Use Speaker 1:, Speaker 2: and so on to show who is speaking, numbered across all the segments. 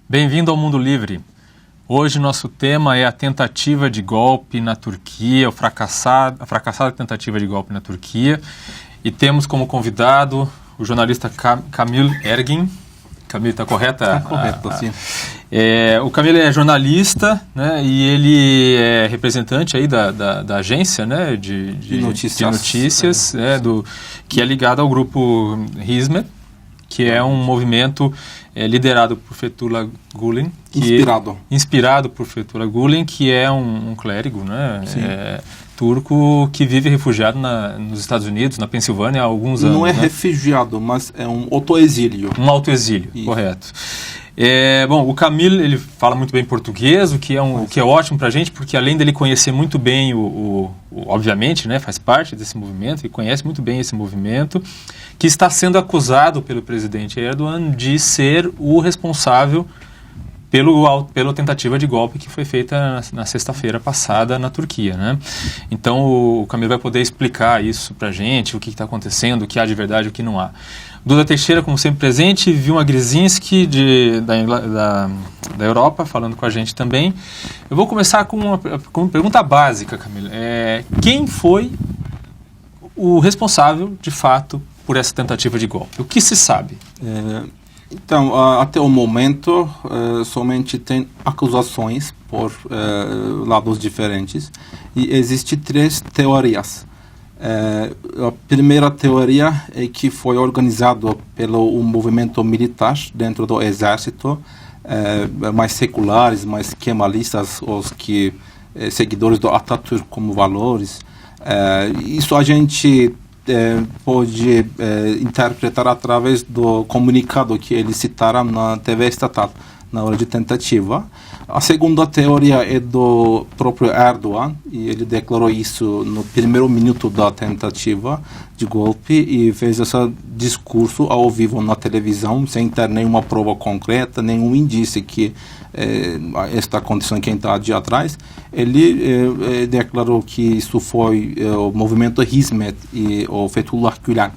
Speaker 1: Bem-vindo ao Mundo Livre. Hoje nosso tema é a tentativa de golpe na Turquia, a fracassada tentativa de golpe na Turquia. E temos como convidado o jornalista Kamil Ergin. Kamil, está correta?
Speaker 2: Está correto, sim.
Speaker 1: O Kamil é jornalista, né, e ele é representante aí da agência, né, de notícias que é ligado ao grupo Hizmet, que é um movimento liderado por Fethullah Gulen. Inspirado por Fethullah Gulen, que é um clérigo, né, turco que vive refugiado nos Estados Unidos, na Pensilvânia, há alguns anos.
Speaker 2: Não é,
Speaker 1: né?
Speaker 2: Refugiado, mas é um autoexílio.
Speaker 1: Um autoexílio, correto. Bom, o Kamil, ele fala muito bem português, o que é ótimo para a gente, porque além dele conhecer muito bem, obviamente, né, faz parte desse movimento e conhece muito bem esse movimento, que está sendo acusado pelo presidente Erdogan de ser o responsável pela tentativa de golpe que foi feita na sexta-feira passada na Turquia, né? Então o Kamil vai poder explicar isso pra gente, o que está acontecendo, o que há de verdade e o que não há. Duda Teixeira, como sempre presente, Vilma Grisinski da Europa, falando com a gente também. Eu vou começar com uma pergunta básica, Kamil. Quem foi o responsável, de fato, por essa tentativa de golpe? O que se sabe?
Speaker 2: Então, até o momento, somente tem acusações por lados diferentes e existem 3 teorias. A primeira teoria é que foi organizado pelo movimento militar dentro do exército, mais seculares, mais kemalistas, os que seguidores do Atatürk como valores. Isso a gente pode interpretar através do comunicado que eles citaram na TV estatal na hora de tentativa. A segunda teoria é do próprio Erdogan, e ele declarou isso no primeiro minuto da tentativa de golpe e fez esse discurso ao vivo na televisão, sem ter nenhuma prova concreta, nenhum indício que esta condição que está de atrás. Ele declarou que isso foi o movimento Hizmet e o Fethullah Gulen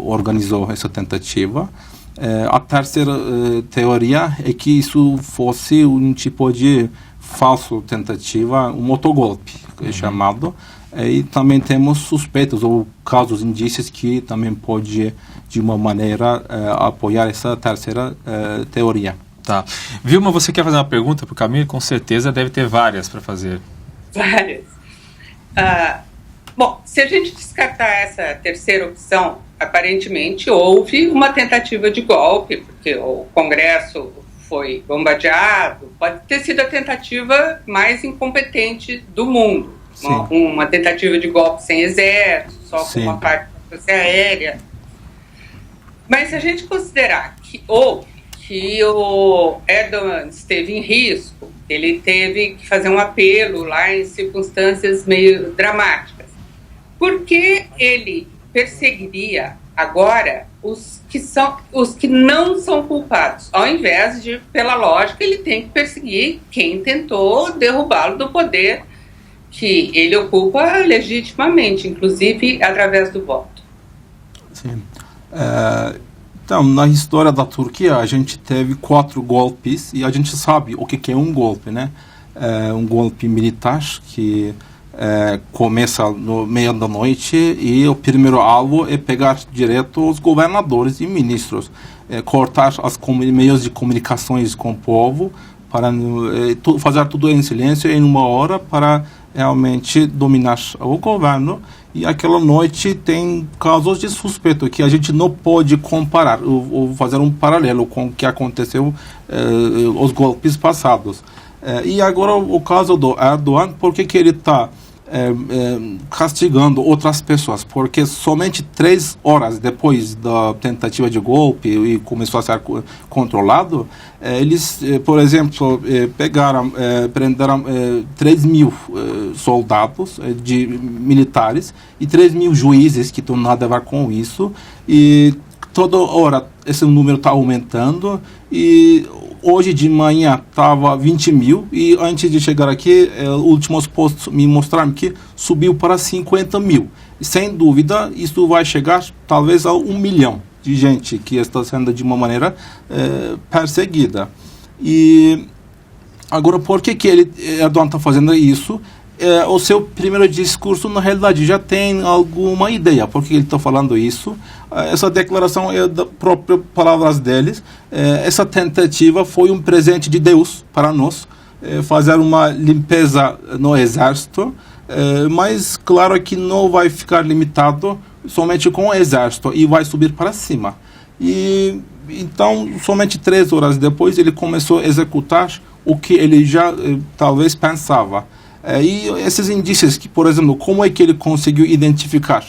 Speaker 2: organizou essa tentativa. A terceira teoria é que isso fosse um tipo de falso tentativa, um motogolpe, chamado. E também temos suspeitos ou casos, indícios que também pode, de uma maneira, apoiar essa terceira teoria.
Speaker 1: Tá. Vilma, você quer fazer uma pergunta para o Kamil? Com certeza deve ter várias para fazer.
Speaker 3: Várias. Bom, se a gente descartar essa terceira opção, aparentemente houve uma tentativa de golpe, porque o Congresso foi bombardeado, pode ter sido a tentativa mais incompetente do mundo. Uma tentativa de golpe sem exército, só com uma parte da força aérea. Mas se a gente considerar que o Erdogan esteve em risco, ele teve que fazer um apelo lá em circunstâncias meio dramáticas. Por que ele perseguiria agora os que não são culpados, ao invés de, pela lógica, ele tem que perseguir quem tentou derrubá-lo do poder que ele ocupa legitimamente, inclusive através do voto?
Speaker 2: Sim. Então, na história da Turquia, a gente teve 4 golpes e a gente sabe o que é um golpe, né? Um golpe militar que começa no meio da noite e o primeiro alvo é pegar direto os governadores e ministros, cortar os meios de comunicações com o povo para fazer tudo em silêncio em uma hora para realmente dominar o governo. E aquela noite tem casos de suspeito que a gente não pode comparar ou fazer um paralelo com o que aconteceu os golpes passados. E agora o caso do Erdogan, por que ele está castigando outras pessoas? Porque somente 3 horas depois da tentativa de golpe e começou a ser controlado, eles, por exemplo, prenderam 3.000 soldados militares e 3.000 juízes que não têm nada a ver com isso, e toda hora esse número está aumentando. E hoje de manhã estava 20.000 e antes de chegar aqui, últimos posts me mostraram que subiu para 50.000. Sem dúvida, isso vai chegar talvez a 1 milhão de gente que está sendo de uma maneira perseguida. E agora, por que Erdogan está fazendo isso? O seu primeiro discurso, na realidade, já tem alguma ideia por que ele está falando isso. Essa declaração é das próprias palavras deles. Essa tentativa foi um presente de Deus para nós, fazer uma limpeza no exército, mas claro que não vai ficar limitado somente com o exército e vai subir para cima. E então, somente 3 horas depois, ele começou a executar o que ele já talvez pensava. E esses indícios, que, por exemplo, como é que ele conseguiu identificar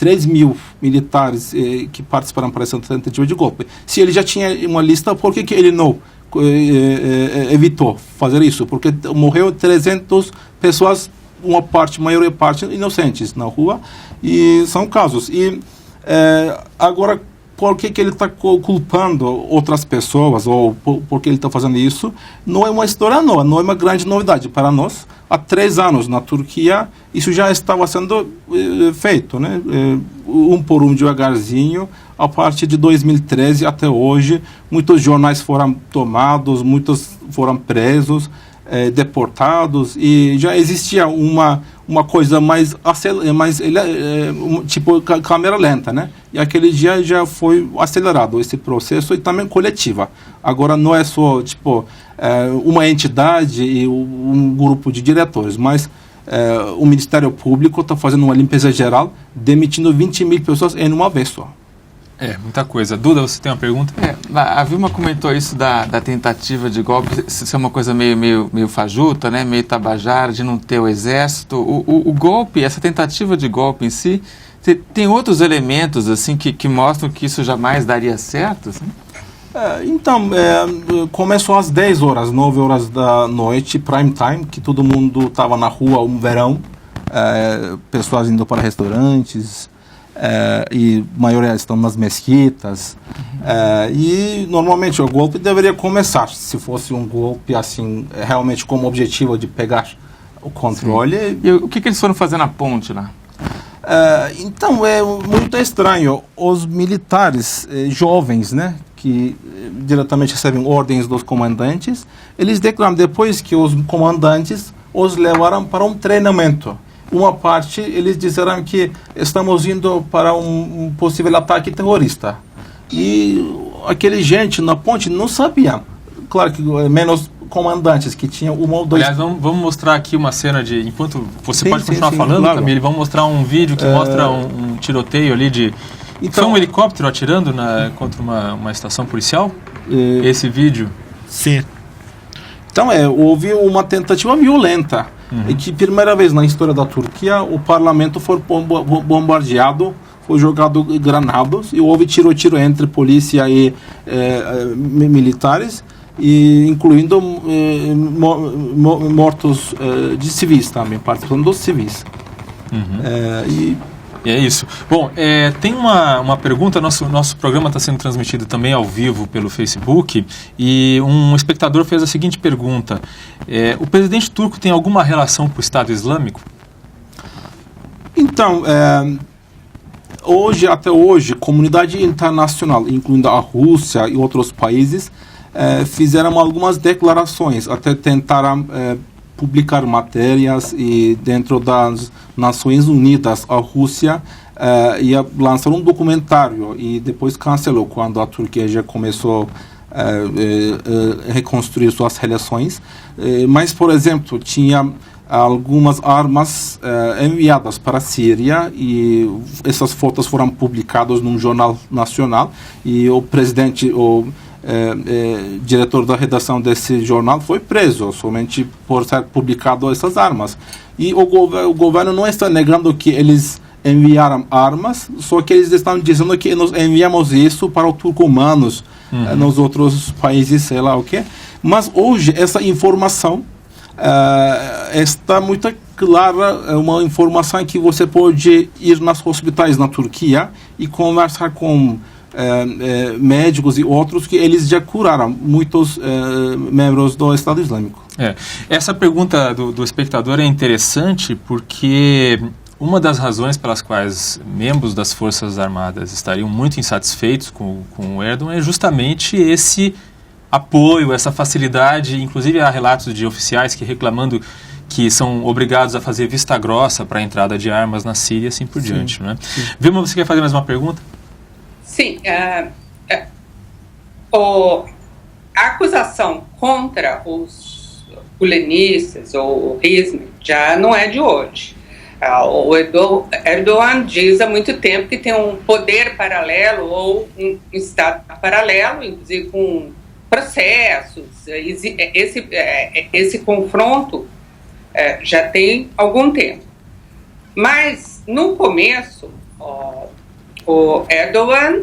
Speaker 2: 3.000 militares que participaram para essa tentativa de golpe? Se ele já tinha uma lista, por que ele não evitou fazer isso? Porque morreu 300 pessoas, uma maioria parte inocentes na rua, e são casos. E agora, por que ele está culpando outras pessoas, ou por que ele está fazendo isso? Não é uma história nova, não é uma grande novidade para nós. Há 3 anos na Turquia, isso já estava sendo feito, né? Um por um, devagarzinho. A partir de 2013 até hoje, muitos jornais foram tomados, muitos foram presos, deportados, e já existia uma coisa mais tipo câmera lenta, né? E aquele dia já foi acelerado esse processo, e também coletiva. Agora não é só tipo uma entidade e um grupo de diretores, mas o Ministério Público está fazendo uma limpeza geral, demitindo 20.000 pessoas em uma vez só.
Speaker 1: Muita coisa. Duda, você tem uma pergunta?
Speaker 4: A Vilma comentou isso da tentativa de golpe ser uma coisa meio fajuta, né? Meio tabajara, de não ter o exército. O golpe, essa tentativa de golpe em si, tem outros elementos assim que mostram que isso jamais daria certo? Assim?
Speaker 2: Então, começou às 10 horas, 9 horas da noite, prime time, que todo mundo estava na rua, um verão, pessoas indo para restaurantes, e a maioria estão nas mesquitas, e normalmente o golpe deveria começar, se fosse um golpe assim, realmente como objetivo de pegar o controle.
Speaker 4: Sim. E o que eles foram fazer na ponte lá?
Speaker 2: Então, é muito estranho. Os militares jovens, né, que diretamente recebem ordens dos comandantes, eles declaram depois que os comandantes os levaram para um treinamento. Uma parte, eles disseram que estamos indo para um possível ataque terrorista. E aquele gente na ponte não sabia. Claro que menos comandantes, que tinham uma ou dois...
Speaker 1: Aliás, vamos mostrar aqui uma cena de... Enquanto você pode continuar falando, claro. Camille, vamos mostrar um vídeo que mostra um tiroteio ali de... Então, foi um helicóptero atirando contra uma estação policial? Esse vídeo?
Speaker 2: Sim. Então, houve uma tentativa violenta. E que, primeira vez na história da Turquia, o parlamento foi bombardeado, foi jogado granadas, e houve tiro entre polícia e militares, e incluindo mortos de civis também, participando dos civis.
Speaker 1: E é isso. Bom, tem uma pergunta, nosso programa está sendo transmitido também ao vivo pelo Facebook, e um espectador fez a seguinte pergunta: o presidente turco tem alguma relação com o Estado Islâmico?
Speaker 2: Então, até hoje, a comunidade internacional, incluindo a Rússia e outros países, fizeram algumas declarações, até tentaram publicar matérias, e dentro das Nações Unidas, a Rússia ia lançar um documentário, e depois cancelou quando a Turquia já começou a reconstruir suas relações. Mas, por exemplo, tinha algumas armas enviadas para a Síria, e essas fotos foram publicadas num jornal nacional, e o presidente, diretor da redação desse jornal, foi preso somente por ter publicado essas armas. E o governo não está negando que eles enviaram armas, só que eles estão dizendo que nós enviamos isso para os turcomanos nos outros países, sei lá o quê. Mas hoje essa informação está muito clara, é uma informação que você pode ir nos hospitais na Turquia e conversar com médicos e outros, que eles já curaram muitos membros do Estado Islâmico.
Speaker 1: Essa pergunta do espectador é interessante, porque uma das razões pelas quais membros das Forças Armadas estariam muito insatisfeitos com o Erdogan é justamente esse apoio, essa facilidade. Inclusive há relatos de oficiais que reclamando que são obrigados a fazer vista grossa para a entrada de armas na Síria e assim por diante. Né? Vilma, você quer fazer mais uma pergunta?
Speaker 3: Sim. A acusação contra os gulenistas ou o Hizmet já não é de hoje. O Erdogan diz há muito tempo que tem um poder paralelo ou um Estado paralelo, inclusive com processos. Esse confronto já tem algum tempo. Mas, no começo, o Erdogan,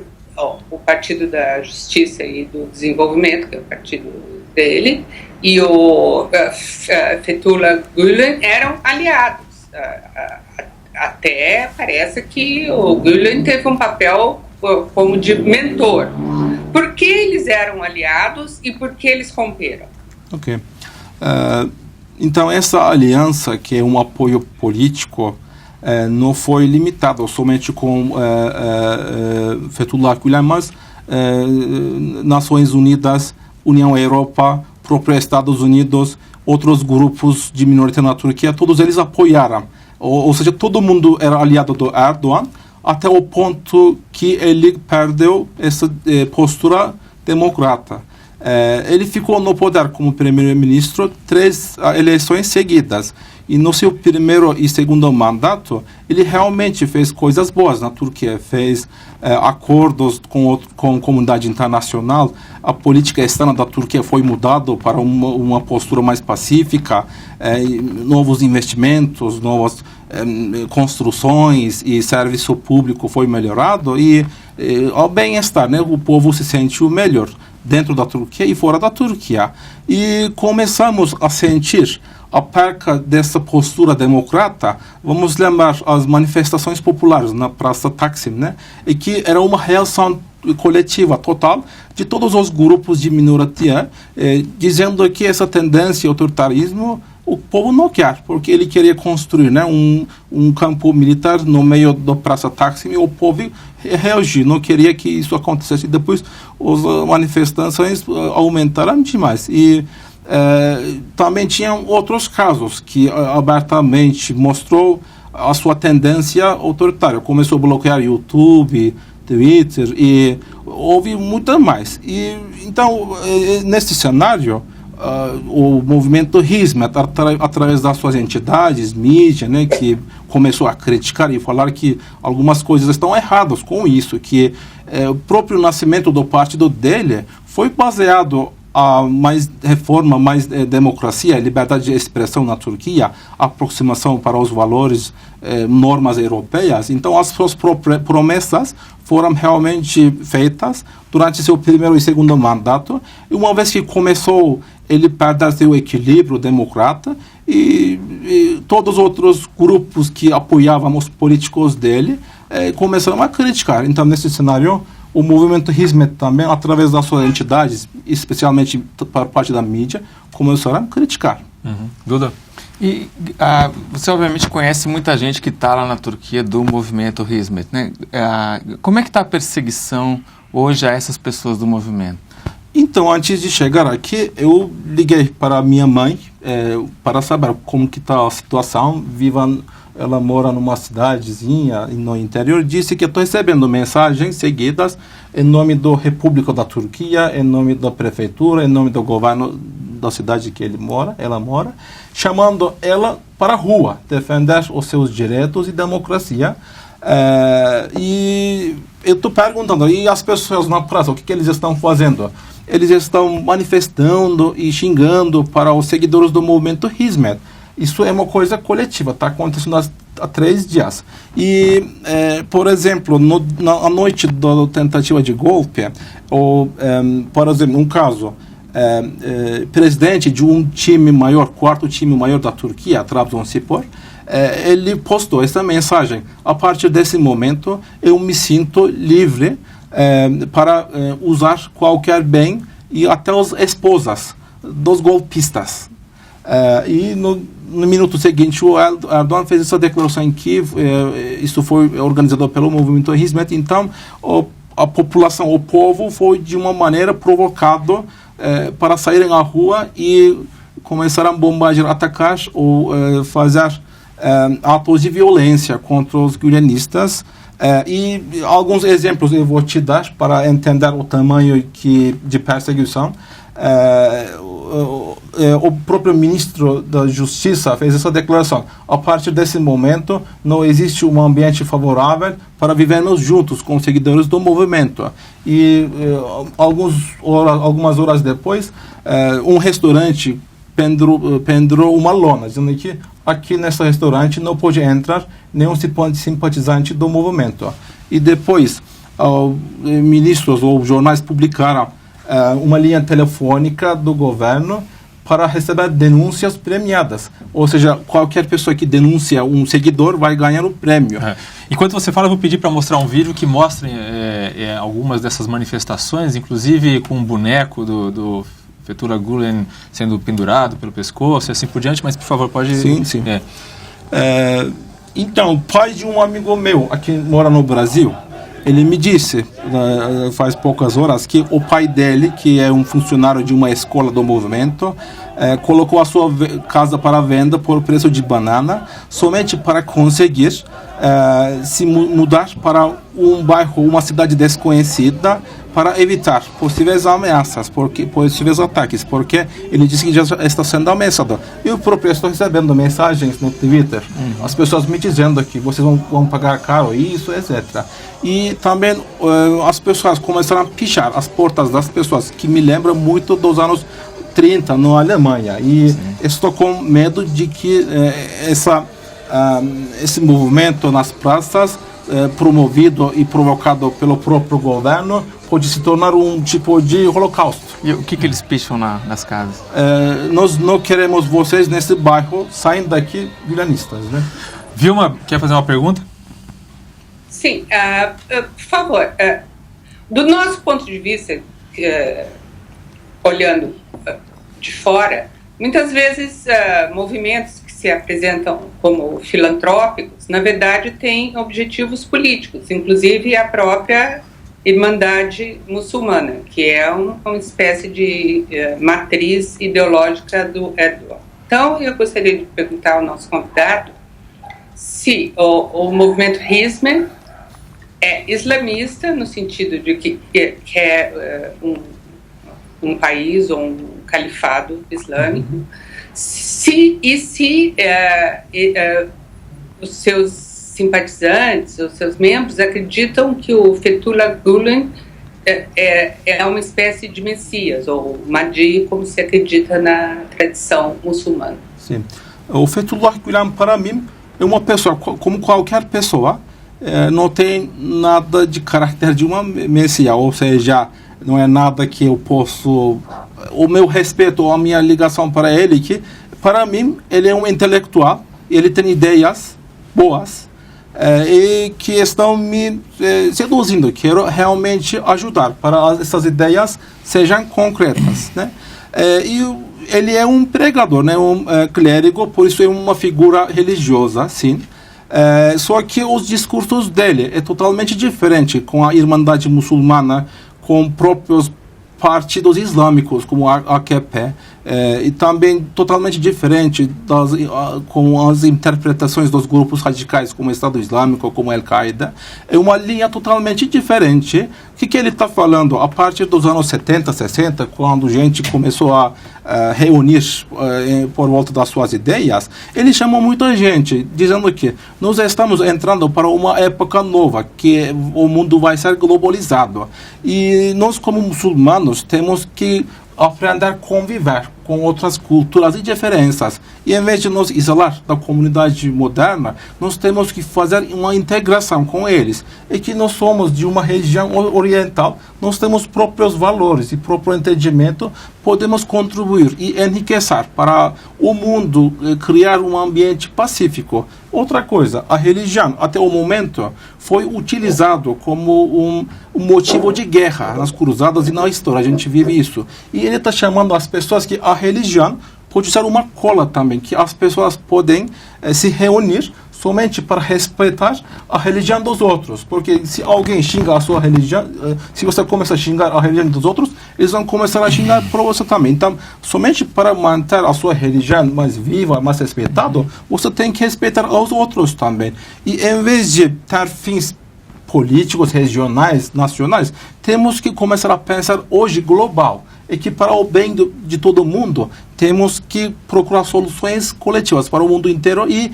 Speaker 3: o Partido da Justiça e do Desenvolvimento, que é o partido dele, e o Fethullah Gülen eram aliados. Até parece que o Gülen teve um papel como de mentor. Por que eles eram aliados e por que eles romperam?
Speaker 2: Ok. Então, essa aliança, que é um apoio político, não foi limitado somente com Fethullah Gülen, mas Nações Unidas, União Europeia, próprio Estados Unidos, outros grupos de minoria na Turquia, todos eles apoiaram. Ou seja, todo mundo era aliado do Erdogan, até o ponto que ele perdeu essa postura democrata. Ele ficou no poder como primeiro-ministro 3 eleições seguidas. E no seu primeiro e segundo mandato, ele realmente fez coisas boas na Turquia. Fez acordos com a comunidade internacional. A política externa da Turquia foi mudada para uma postura mais pacífica. Novos investimentos, novas construções e serviço público foi melhorado. E ao bem-estar, né, o povo se sentiu melhor dentro da Turquia e fora da Turquia. E começamos a sentir a perca dessa postura democrata. Vamos lembrar as manifestações populares na Praça Taksim, né? E que era uma reação coletiva total de todos os grupos de minoria, dizendo que essa tendência ao autoritarismo o povo não quer, porque ele queria construir, né, um campo militar no meio da Praça Taksim e o povo reagiu, não queria que isso acontecesse. Depois as manifestações aumentaram demais. E também tinham outros casos que abertamente mostrou a sua tendência autoritária. Começou a bloquear YouTube, Twitter e houve muito mais. E então, nesse cenário, o movimento Hizmet, através das suas entidades, mídia, né, que começou a criticar e falar que algumas coisas estão erradas com isso, que o próprio nascimento do partido dele foi baseado a mais reforma, mais democracia, liberdade de expressão na Turquia, aproximação para os valores, normas europeias. Então, as suas promessas foram realmente feitas durante seu primeiro e segundo mandato. E uma vez que começou, ele perdeu seu equilíbrio democrata e todos os outros grupos que apoiavam os políticos dele começaram a criticar. Então, nesse cenário, o movimento Hizmet também, através das suas entidades, especialmente por parte da mídia, começaram a criticar.
Speaker 1: Duda?
Speaker 4: E você obviamente conhece muita gente que está lá na Turquia do movimento Hizmet, né? Como é que está a perseguição hoje a essas pessoas do movimento?
Speaker 2: Então, antes de chegar aqui, eu liguei para minha mãe para saber como que está a situação. Ela mora numa cidadezinha no interior. Disse que estou recebendo mensagens seguidas em nome da República da Turquia, em nome da prefeitura, em nome do governo da cidade que ela mora, chamando ela para a rua, defender os seus direitos e democracia. E eu estou perguntando, e as pessoas na praça, o que eles estão fazendo? Eles estão manifestando e xingando para os seguidores do movimento Hizmet. Isso é uma coisa coletiva, está acontecendo há 3 dias. E, por exemplo, na noite da tentativa de golpe, por exemplo, um caso, presidente de um time maior, 4º time maior da Turquia, Trabzonspor, ele postou essa mensagem: a partir desse momento eu me sinto livre para usar qualquer bem, e até as esposas dos golpistas. E no minuto seguinte, o Erdogan fez essa declaração em Kiev. Isso foi organizado pelo movimento Hizmet. Então, a população, o povo, foi de uma maneira provocado para saírem à rua e começaram a bombardear, atacar ou fazer atos de violência contra os gülenistas. E alguns exemplos eu vou te dar para entender o tamanho de perseguição. O próprio ministro da Justiça fez essa declaração. A partir desse momento, não existe um ambiente favorável para vivermos juntos com os seguidores do movimento. E algumas horas depois, um restaurante pendurou uma lona, dizendo que aqui nesse restaurante não pode entrar nenhum simpatizante do movimento. E depois, ministros ou jornais publicaram uma linha telefônica do governo para receber denúncias premiadas. Ou seja, qualquer pessoa que denuncia um seguidor vai ganhar um prêmio.
Speaker 1: Enquanto você fala, eu vou pedir para mostrar um vídeo que mostre algumas dessas manifestações, inclusive com um boneco do Fethullah Gulen sendo pendurado pelo pescoço e assim por diante, mas por favor, pode...
Speaker 2: Sim. Então, o pai de um amigo meu, aqui mora no Brasil, ele me disse, faz poucas horas, que o pai dele, que é um funcionário de uma escola do movimento, colocou a sua casa para venda por preço de banana, somente para conseguir se mudar para um bairro, uma cidade desconhecida, para evitar possíveis ameaças, possíveis ataques, porque ele disse que já está sendo ameaçado. Eu próprio estou recebendo mensagens no Twitter, as pessoas me dizendo que vocês vão pagar caro isso, etc. E também as pessoas começaram a pichar as portas das pessoas, que me lembram muito dos anos 30 na Alemanha. E estou com medo de que esse movimento nas praças, promovido e provocado pelo próprio governo, pode se tornar um tipo de holocausto.
Speaker 4: E o que eles picham nas casas?
Speaker 2: Nós não queremos vocês nesse bairro, saindo daqui vilanistas, né?
Speaker 1: Vilma, quer fazer uma pergunta?
Speaker 3: Sim, por favor. Do nosso ponto de vista, olhando de fora, muitas vezes movimentos que se apresentam como filantrópicos, na verdade, têm objetivos políticos, inclusive a própria Irmandade Muçulmana, que é uma espécie de matriz ideológica do Erdogan. Então, eu gostaria de perguntar ao nosso convidado se o movimento Hizmet é islamista, no sentido de que é um país ou um califado islâmico, se os seus simpatizantes, os seus membros acreditam que o Fethullah Gulen é uma espécie de Messias, ou Mahdi, como se acredita na tradição muçulmana.
Speaker 2: Sim. O Fethullah Gulen, para mim, é uma pessoa, como qualquer pessoa, não tem nada de caráter de uma Messias, ou seja, não é nada que eu posso... O meu respeito ou a minha ligação para ele, que, para mim, ele é um intelectual, ele tem ideias boas, e que estão me seduzindo. Quero realmente ajudar para essas ideias sejam concretas, né? E ele é um pregador, né? Um clérigo, por isso é uma figura religiosa, sim. Só que os discursos dele é totalmente diferente com a Irmandade Muçulmana, com próprios partidos islâmicos, como a AKP, e também totalmente diferente com as interpretações dos grupos radicais, como o Estado Islâmico, como a Al-Qaeda. É uma linha totalmente diferente. O que ele está falando? A partir dos anos 70, 60, quando a gente começou a reunir por volta das suas ideias, ele chamou muita gente, dizendo que nós estamos entrando para uma época nova, que o mundo vai ser globalizado. E nós, como muçulmanos, temos que aprender a conviver com outras culturas e diferenças. E em vez de nos isolar da comunidade moderna, nós temos que fazer uma integração com eles. E que nós somos de uma região oriental, nós temos próprios valores e próprio entendimento, podemos contribuir e enriquecer para o mundo, criar um ambiente pacífico. Outra coisa, a religião, até o momento, foi utilizado como um motivo de guerra nas cruzadas e na história. A gente vive isso. E ele está chamando as pessoas que a religião pode ser uma cola também, que as pessoas podem se reunir somente para respeitar a religião dos outros. Porque se alguém xinga a sua religião, se você começa a xingar a religião dos outros, eles vão começar a xingar para você também. Então, somente para manter a sua religião mais viva, mais respeitada, você tem que respeitar os outros também. E em vez de ter fins políticos, regionais, nacionais, temos que começar a pensar hoje global. E que para o bem de todo mundo, temos que procurar soluções coletivas para o mundo inteiro e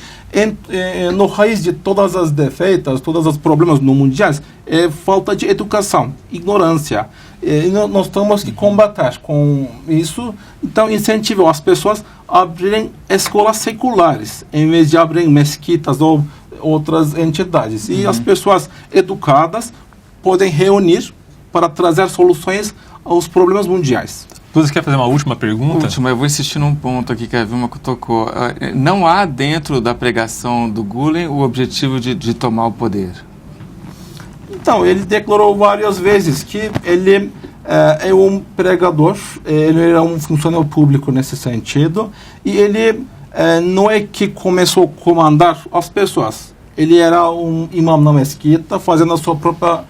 Speaker 2: no raiz de todas as defeitas, todos os problemas no mundial, é falta de educação, ignorância. E nós temos que combater com isso. Então, incentivo as pessoas a abrirem escolas seculares, em vez de abrirem mesquitas ou outras entidades. E as pessoas educadas podem reunir para trazer soluções aos problemas mundiais.
Speaker 1: Você quer fazer uma última pergunta?
Speaker 4: Última, eu vou insistir num ponto aqui que a Vilma tocou. Não há dentro da pregação do Gülen o objetivo de tomar o poder.
Speaker 2: Então, ele declarou várias vezes que ele é um pregador, ele é um funcionário público nesse sentido, e ele não é que começou a comandar as pessoas. Ele era um imam na mesquita, fazendo a sua própria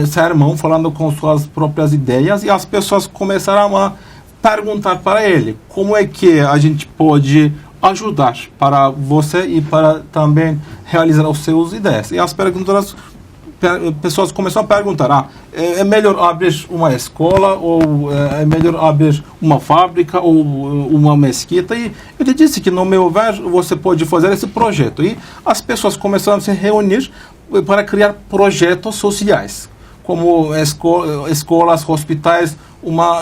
Speaker 2: sermão, falando com suas próprias ideias, e as pessoas começaram a perguntar para ele como é que a gente pode ajudar para você e para também realizar as suas ideias. E as pessoas começaram a perguntar, é melhor abrir uma escola, ou é melhor abrir uma fábrica, ou uma mesquita? E ele disse que, no meu ver, você pode fazer esse projeto. E as pessoas começaram a se reunir para criar projetos sociais, como escolas, hospitais, uma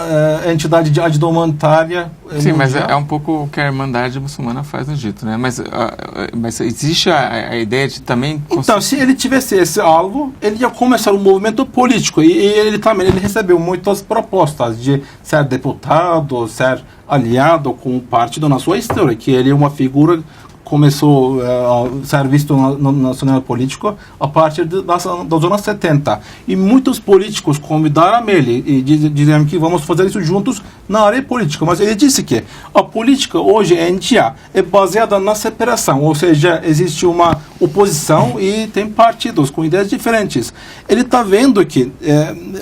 Speaker 2: entidade de ajuda humanitária.
Speaker 4: Sim, mas é um pouco o que a Irmandade Muçulmana faz no Egito, né? Mas existe a ideia de também...
Speaker 2: Então, se ele tivesse esse alvo, ele ia começar um movimento político. E ele também recebeu muitas propostas de ser deputado, ser aliado com o partido na sua história, que ele é uma figura começou a ser visto no cenário político a partir dos anos 70. E muitos políticos convidaram ele e diziam que vamos fazer isso juntos na área política. Mas ele disse que a política hoje em dia é baseada na separação, ou seja, existe uma oposição e tem partidos com ideias diferentes. Ele está vendo que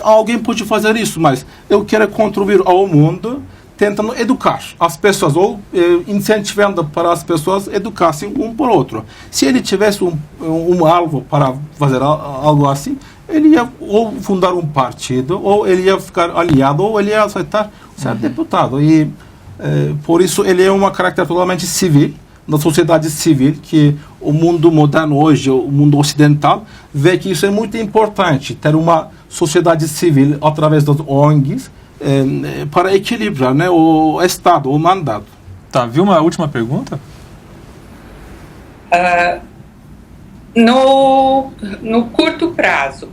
Speaker 2: alguém pode fazer isso, mas eu quero contribuir ao mundo tentando educar as pessoas, ou incentivando para as pessoas educassem um por outro. Se ele tivesse um alvo para fazer algo assim, ele ia ou fundar um partido, ou ele ia ficar aliado, ou ele ia aceitar ser deputado. E por isso ele é uma caráter totalmente civil, na sociedade civil, que o mundo moderno hoje, o mundo ocidental, vê que isso é muito importante, ter uma sociedade civil através das ONGs, para equilibrar, né, o Estado, o mandato.
Speaker 1: Tá, viu uma última pergunta?
Speaker 3: No curto prazo,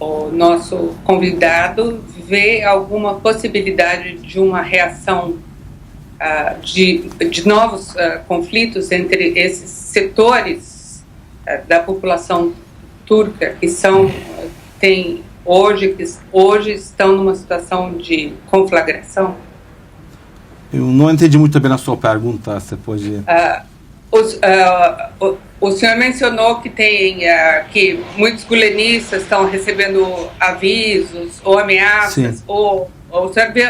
Speaker 3: o nosso convidado vê alguma possibilidade de uma reação de novos conflitos entre esses setores da população turca que hoje estão numa situação de conflagração?
Speaker 2: Eu não entendi muito bem a sua pergunta, você pode...
Speaker 3: O senhor mencionou que que muitos gulenistas estão recebendo avisos ou ameaças. Sim. ou o senhor vê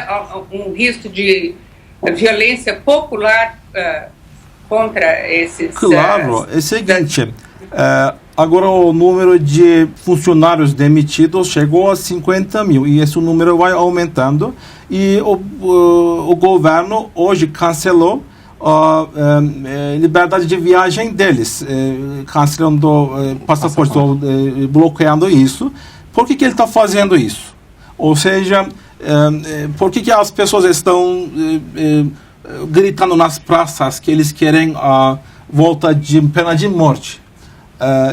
Speaker 3: um risco de violência popular contra esses...
Speaker 2: Claro, é o seguinte... Agora o número de funcionários demitidos chegou a 50 mil e esse número vai aumentando, e o governo hoje cancelou a liberdade de viagem deles, cancelando passaportes, bloqueando isso. Por que ele está fazendo isso? Ou seja, por que as pessoas estão gritando nas praças que eles querem a volta de pena de morte?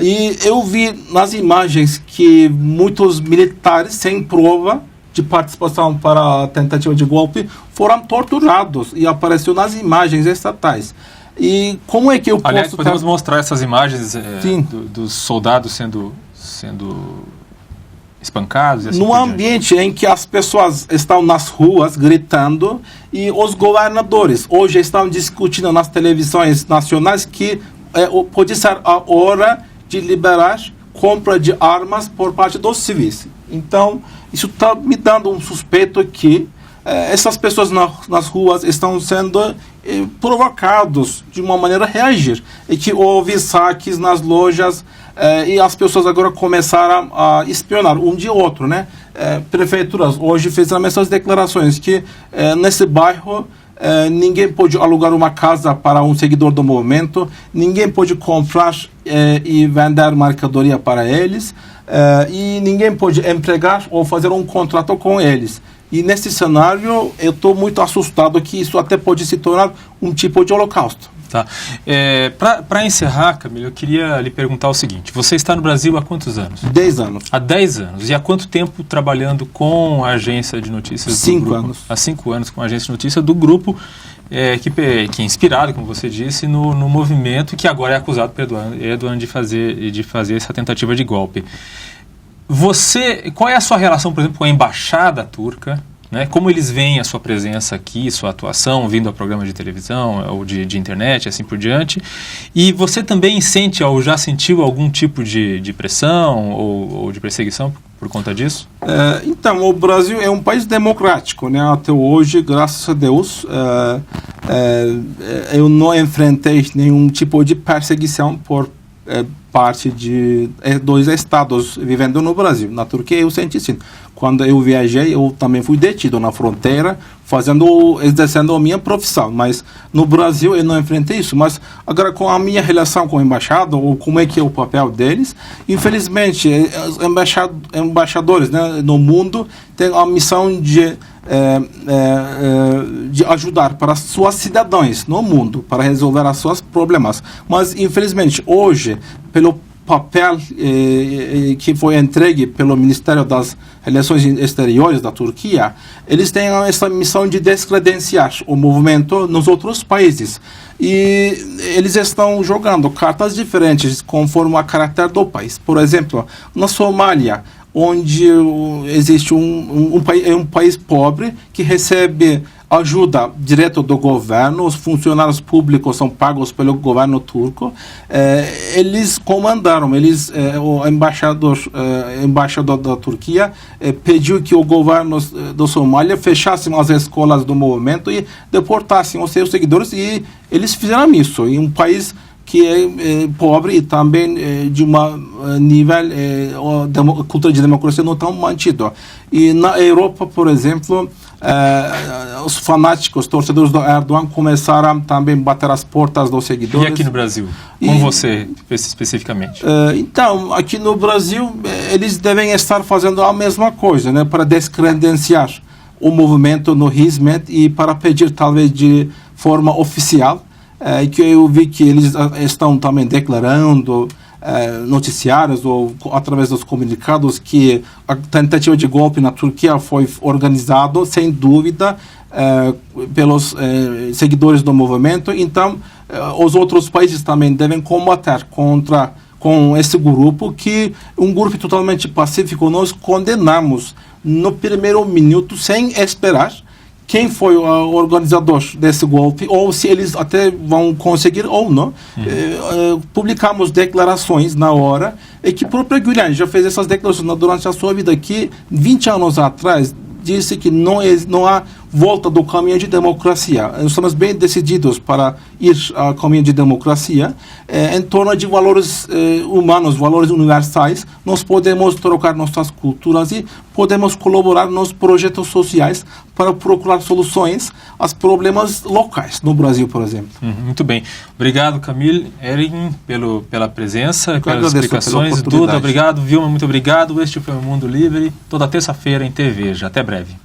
Speaker 2: E eu vi nas imagens que muitos militares, sem prova de participação para a tentativa de golpe, foram torturados, e apareceu nas imagens estatais. E como é que eu posso...
Speaker 1: Aliás, podemos mostrar essas imagens dos soldados sendo espancados e assim
Speaker 2: num
Speaker 1: por diante.
Speaker 2: ambiente em que as pessoas estão nas ruas gritando e os governadores hoje estão discutindo nas televisões nacionais que pode ser a hora de liberar compra de armas por parte dos civis. Então, isso está me dando um suspeito que essas pessoas nas ruas estão sendo provocados de uma maneira a reagir. E que houve saques nas lojas e as pessoas agora começaram a espionar um de outro, né? Prefeituras hoje fizeram essas declarações que nesse bairro ninguém pode alugar uma casa para um seguidor do movimento, ninguém pode comprar e vender mercadoria para eles, e ninguém pode empregar ou fazer um contrato com eles. E nesse cenário, eu estou muito assustado que isso até pode se tornar um tipo de holocausto.
Speaker 1: Tá. Para encerrar, Camilo, eu queria lhe perguntar o seguinte. Você está no Brasil há quantos anos?
Speaker 2: 10 anos.
Speaker 1: Há 10 anos. E há quanto tempo trabalhando com a agência de notícias do
Speaker 2: 5
Speaker 1: grupo?
Speaker 2: anos.
Speaker 1: Há 5 anos com a agência de notícias do grupo, que é inspirado, como você disse, no movimento que agora é acusado por Erdogan de fazer essa tentativa de golpe. Qual é a sua relação, por exemplo, com a embaixada turca? Né? Como eles veem a sua presença aqui, sua atuação, vindo a programas de televisão ou de internet, assim por diante? E você também sente ou já sentiu algum tipo de pressão ou de perseguição por conta disso?
Speaker 2: Então, o Brasil é um país democrático, né? Até hoje, graças a Deus, eu não enfrentei nenhum tipo de perseguição por parte de 2 estados vivendo no Brasil. Na Turquia eu senti sim. Quando eu viajei, eu também fui detido na fronteira, exercendo a minha profissão. Mas no Brasil eu não enfrentei isso. Mas agora com a minha relação com a embaixada, ou como é que é o papel deles, infelizmente, os embaixadores, né, no mundo têm a missão de ajudar para suas cidadãos no mundo, para resolver os seus problemas. Mas, infelizmente, hoje, pelo papel que foi entregue pelo Ministério das Relações Exteriores da Turquia, eles têm essa missão de descredenciar o movimento nos outros países. E eles estão jogando cartas diferentes conforme o caráter do país. Por exemplo, na Somália, onde existe um país pobre que recebe ajuda direto do governo, os funcionários públicos são pagos pelo governo turco, eles comandaram, o embaixador da Turquia pediu que o governo da Somália fechasse as escolas do movimento e deportassem os seus seguidores, e eles fizeram isso em um país que é pobre e também de nível cultura de democracia não tão mantido. E na Europa, por exemplo, os fanáticos, torcedores do Erdogan começaram também a bater as portas dos seguidores.
Speaker 1: E aqui no Brasil? Com você, especificamente?
Speaker 2: Então, aqui no Brasil, eles devem estar fazendo a mesma coisa, né, para descredenciar o movimento no Hizmet e para pedir, talvez, de forma oficial, que eu vi que eles estão também declarando noticiários ou através dos comunicados que a tentativa de golpe na Turquia foi organizado, sem dúvida, pelos seguidores do movimento. Então, os outros países também devem combater com esse grupo, que um grupo totalmente pacífico. Nós condenamos no primeiro minuto, sem esperar quem foi o organizador desse golpe, ou se eles até vão conseguir ou não. Publicamos declarações na hora, e que o próprio Gülen já fez essas declarações durante a sua vida, que 20 anos atrás disse que não há volta do caminho de democracia. Nós estamos bem decididos para ir ao caminho de democracia, em torno de valores humanos, valores universais. Nós podemos trocar nossas culturas e podemos colaborar nos projetos sociais para procurar soluções aos problemas locais, no Brasil, por exemplo.
Speaker 1: Muito bem. Obrigado, Camilo Ergin, pela presença, pelas explicações. Duda, obrigado. Vilma, muito obrigado. Este foi o Mundo Livre, toda terça-feira em TV. Até breve.